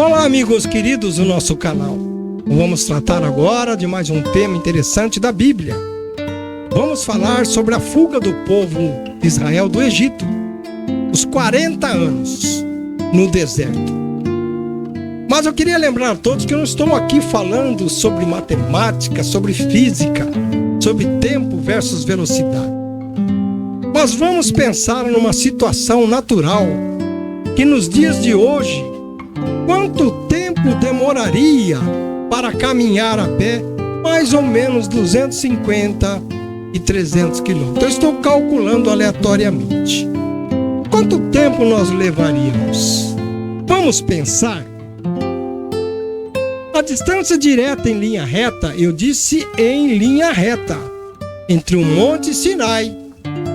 Olá, amigos queridos do nosso canal. Vamos tratar agora de mais um tema interessante da Bíblia. Vamos falar sobre a fuga do povo de Israel do Egito, os 40 anos no deserto. Mas eu queria lembrar a todos que eu não estou aqui falando sobre matemática, sobre física, sobre tempo versus velocidade. Mas vamos pensar numa situação natural que nos dias de hoje, quanto tempo demoraria para caminhar a pé mais ou menos 250 e 300 quilômetros? Eu estou calculando aleatoriamente. Quanto tempo nós levaríamos? Vamos pensar. A distância direta em linha reta, eu disse em linha reta, entre o Monte Sinai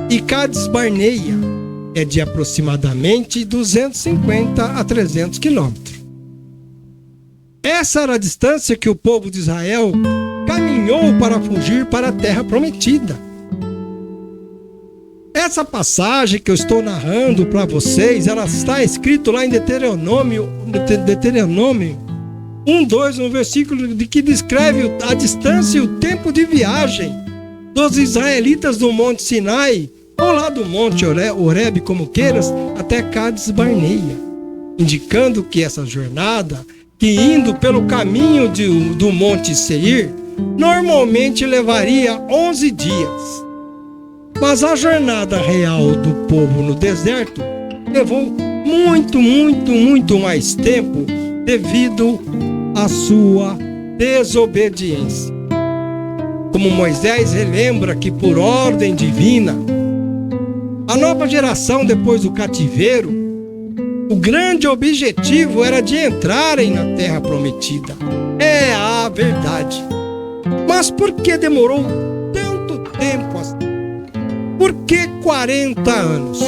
e Cades Barneia, é de aproximadamente 250 a 300 quilômetros. Essa era a distância que o povo de Israel caminhou para fugir para a terra prometida. Essa passagem que eu estou narrando para vocês, ela está escrito lá em Deuteronômio 1:2, no versículo que descreve a distância e o tempo de viagem dos israelitas do Monte Sinai, ou lá do Monte Horebe, como queiras, até Cades Barneia, indicando que essa jornada, que indo pelo caminho do Monte Seir, normalmente levaria 11 dias. Mas a jornada real do povo no deserto levou muito mais tempo devido à sua desobediência. Como Moisés relembra que por ordem divina, a nova geração depois do cativeiro, o grande objetivo era de entrarem na terra prometida. É a verdade. Mas por que demorou tanto tempo assim? Por que 40 anos?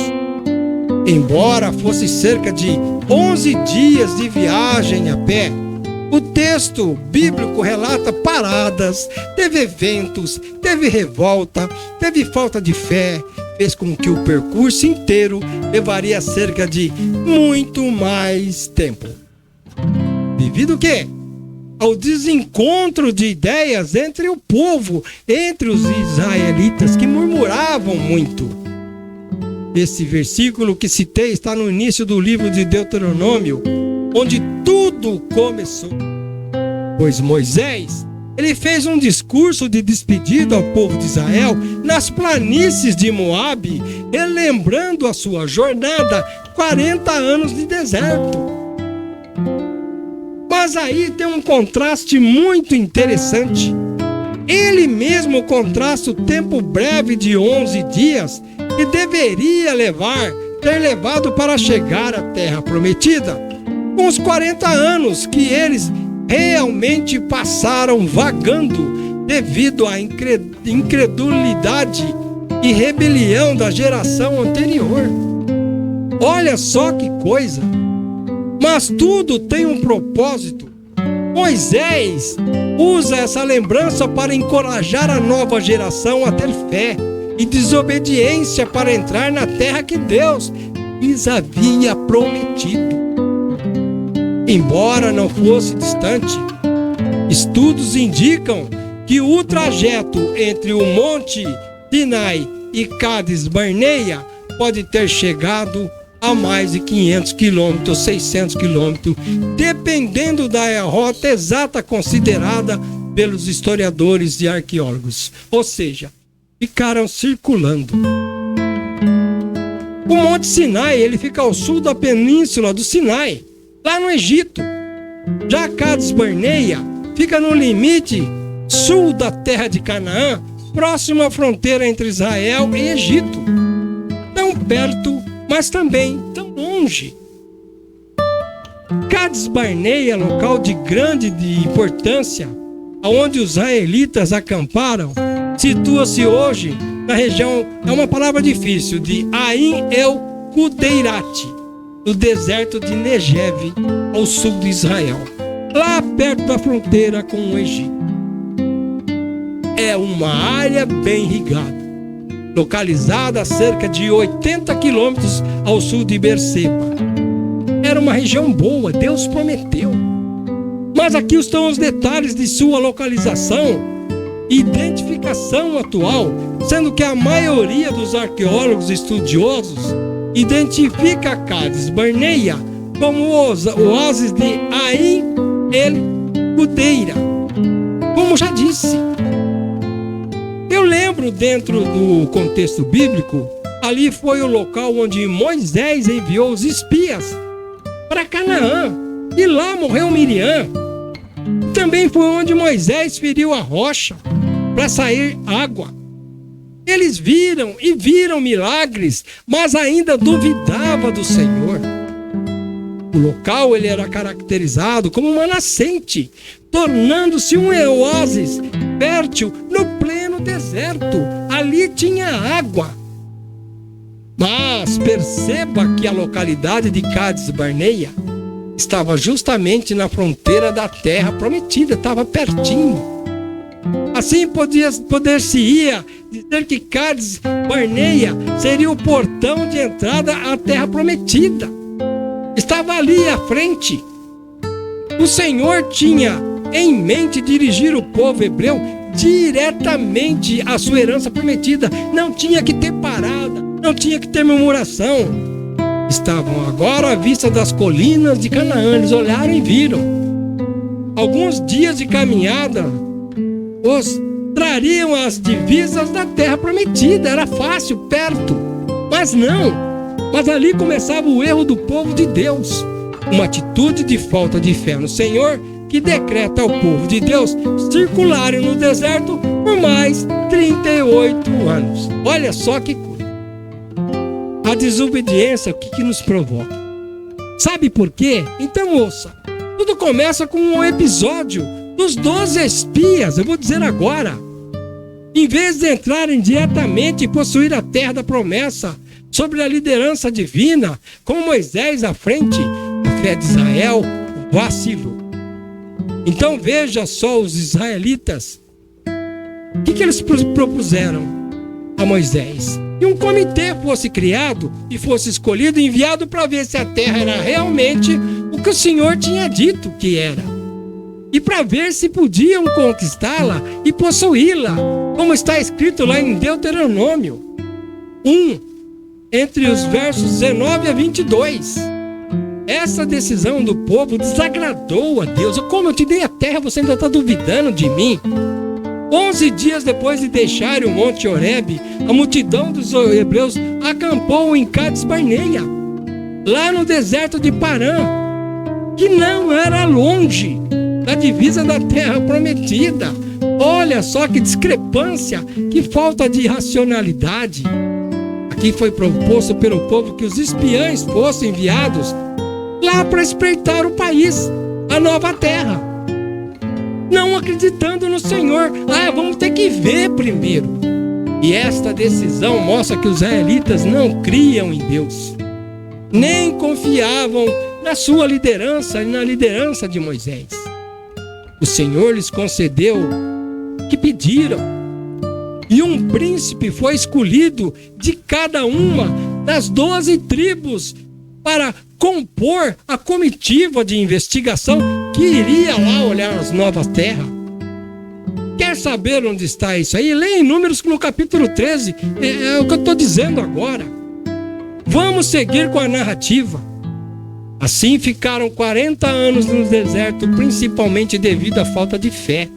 Embora fosse cerca de 11 dias de viagem a pé, o texto bíblico relata paradas, teve eventos, teve revolta, teve falta de fé, fez com que o percurso inteiro levaria cerca de muito mais tempo. Devido ao quê? Ao desencontro de ideias entre o povo, entre os israelitas que murmuravam muito. Esse versículo que citei está no início do livro de Deuteronômio, onde tudo começou. Pois Moisés, ele fez um discurso de despedida ao povo de Israel nas planícies de Moabe, relembrando a sua jornada, 40 anos de deserto. Mas aí tem um contraste muito interessante. Ele mesmo contrasta o tempo breve de 11 dias que deveria ter levado para chegar à terra prometida, com os 40 anos que eles realmente passaram vagando devido à incredulidade e rebelião da geração anterior. Olha só que coisa! Mas tudo tem um propósito. Moisés usa essa lembrança para encorajar a nova geração a ter fé e desobediência para entrar na terra que Deus lhes havia prometido. Embora não fosse distante, estudos indicam que o trajeto entre o Monte Sinai e Cades Barneia pode ter chegado a mais de 500 quilômetros, 600 quilômetros, dependendo da rota exata considerada pelos historiadores e arqueólogos. Ou seja, ficaram circulando. O Monte Sinai, ele fica ao sul da península do Sinai, lá no Egito. Já Cades Barneia fica no limite sul da terra de Canaã, próximo à fronteira entre Israel e Egito. Tão perto, mas também tão longe. Cades Barneia é local de grande importância, onde os israelitas acamparam, situa-se hoje na região, é uma palavra difícil, de Ain el-Kudeirat, no deserto de Negev, ao sul de Israel, lá perto da fronteira com o Egito. É uma área bem irrigada, localizada a cerca de 80 quilômetros ao sul de Berseba. era uma região boa, Deus prometeu. Mas aqui estão os detalhes de sua localização e identificação atual, sendo que a maioria dos arqueólogos estudiosos identifica Cádiz Barneia como o oásis de Ain el-Gudeira. Como já disse, eu lembro, dentro do contexto bíblico, ali foi o local onde Moisés enviou os espias para Canaã, e lá morreu Miriam. Também foi onde Moisés feriu a rocha para sair água. Eles viram milagres, mas ainda duvidava do Senhor. O local ele era caracterizado como uma nascente, tornando-se um oásis fértil no pleno deserto. Ali tinha água. Mas perceba que a localidade de Cádiz Barneia estava justamente na fronteira da terra prometida, estava pertinho. Assim poder-se-ia dizer que Cádiz Barneia seria o portão de entrada à terra prometida. Estava ali à frente. O Senhor tinha em mente dirigir o povo hebreu diretamente à sua herança prometida. Não tinha que ter parada, não tinha que ter murmuração. Estavam agora à vista das colinas de Canaã. Eles olharam e viram. Alguns dias de caminhada os trariam as divisas da terra prometida. Era fácil, perto. Mas não. Mas ali começava o erro do povo de Deus. Uma atitude de falta de fé no Senhor que decreta ao povo de Deus circularem no deserto por mais 38 anos. Olha só que coisa. A desobediência, o que nos provoca? Sabe por quê? Então ouça. Tudo começa com um episódio dos 12 espias. Eu vou dizer agora. Em vez de entrarem diretamente e possuir a terra da promessa, sobre a liderança divina, com Moisés à frente, a fé de Israel vacilou. Então veja só os israelitas. O que eles propuseram a Moisés? Que um comitê fosse criado e fosse escolhido, enviado para ver se a terra era realmente o que o Senhor tinha dito que era. E para ver se podiam conquistá-la e possuí-la, como está escrito lá em Deuteronômio 1, entre os versos 19 a 22. Essa decisão do povo desagradou a Deus. Como eu te dei a terra, você ainda está duvidando de mim? 11 dias depois de deixarem o Monte Horebe, a multidão dos hebreus acampou em Cádiz Barneia, lá no deserto de Parã, que não era longe da divisa da terra prometida. Olha só que discrepância, que falta de racionalidade. Aqui foi proposto pelo povo que os espiãs fossem enviados lá para espreitar o país, a nova terra, não acreditando no Senhor. Vamos ter que ver primeiro. E esta decisão mostra que os israelitas não criam em Deus, nem confiavam na sua liderança e na liderança de Moisés. O Senhor lhes concedeu o que pediram, e um príncipe foi escolhido de cada uma das 12 tribos para compor a comitiva de investigação que iria lá olhar as novas terras. Quer saber onde está isso aí? Leia em Números no capítulo 13. É o que eu estou dizendo agora. Vamos seguir com a narrativa. Assim ficaram 40 anos no deserto, principalmente devido à falta de fé,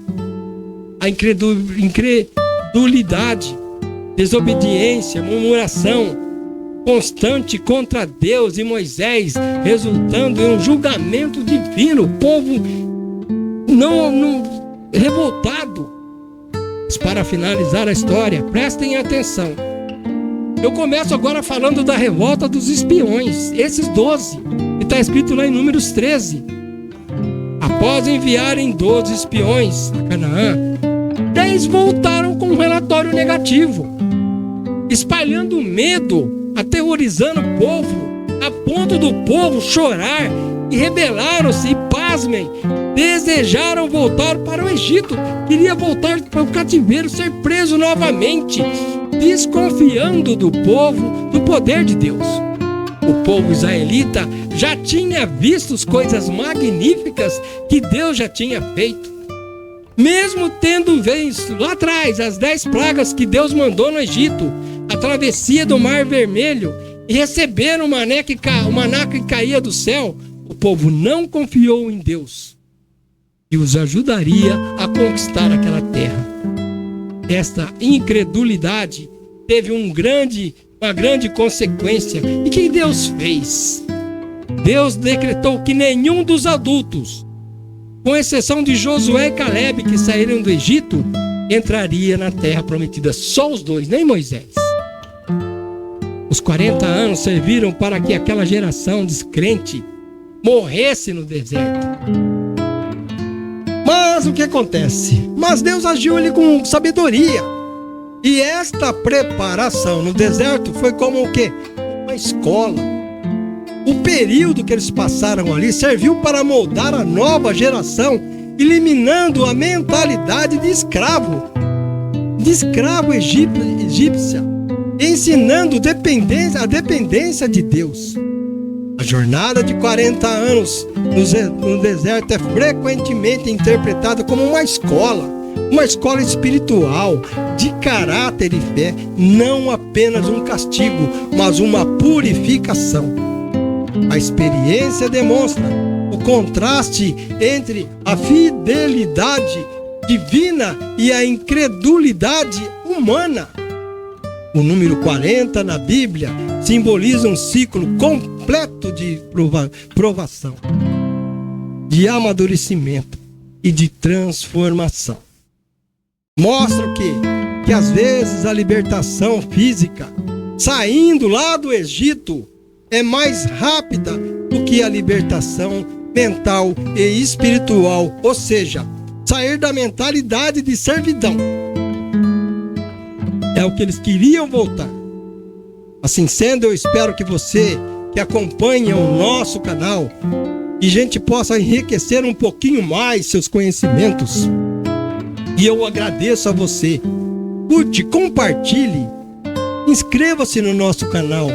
a incredulidade, desobediência, murmuração constante contra Deus e Moisés, resultando em um julgamento divino. O povo não revoltado. Mas para finalizar a história, prestem atenção. Eu começo agora falando da revolta dos espiões, esses 12, que está escrito lá em Números 13. Após enviarem 12 espiões a Canaã, 10 voltaram com um relatório negativo, espalhando medo, aterrorizando o povo, a ponto do povo chorar, e rebelaram-se e, pasmem, desejaram voltar para o Egito. Queria voltar para o cativeiro, ser preso novamente, desconfiando do povo, do poder de Deus. O povo israelita já tinha visto as coisas magníficas que Deus já tinha feito. Mesmo tendo visto lá atrás as 10 pragas que Deus mandou no Egito, a travessia do Mar Vermelho, e receberam o maná que caía do céu, o povo não confiou em Deus e os ajudaria a conquistar aquela terra. Esta incredulidade teve uma grande consequência. E o que Deus fez? Deus decretou que nenhum dos adultos, com exceção de Josué e Caleb, que saíram do Egito, entraria na terra prometida. Só os dois, nem Moisés. Os 40 anos serviram para que aquela geração descrente morresse no deserto. Mas o que acontece? Mas Deus agiu ali com sabedoria. E esta preparação no deserto foi como o quê? Uma escola. O período que eles passaram ali serviu para moldar a nova geração, eliminando a mentalidade de escravo egípcia, ensinando a dependência de Deus. A jornada de 40 anos no deserto é frequentemente interpretada como uma escola espiritual, de caráter e fé, não apenas um castigo, mas uma purificação. A experiência demonstra o contraste entre a fidelidade divina e a incredulidade humana. O número 40 na Bíblia simboliza um ciclo completo de provação, de amadurecimento e de transformação. Mostra o quê? Que às vezes a libertação física, saindo lá do Egito, é mais rápida do que a libertação mental e espiritual, ou seja, sair da mentalidade de servidão. É o que eles queriam voltar. Assim sendo, eu espero que você que acompanha o nosso canal e a gente possa enriquecer um pouquinho mais seus conhecimentos. E eu agradeço a você. Curte, compartilhe, inscreva-se no nosso canal.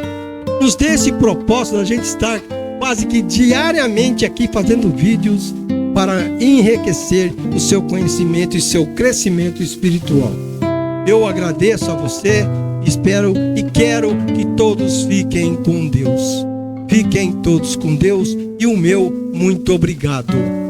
Nos dê esse propósito da gente estar quase que diariamente aqui fazendo vídeos para enriquecer o seu conhecimento e seu crescimento espiritual. Eu agradeço a você, espero e quero que todos fiquem com Deus. Fiquem todos com Deus e o meu muito obrigado.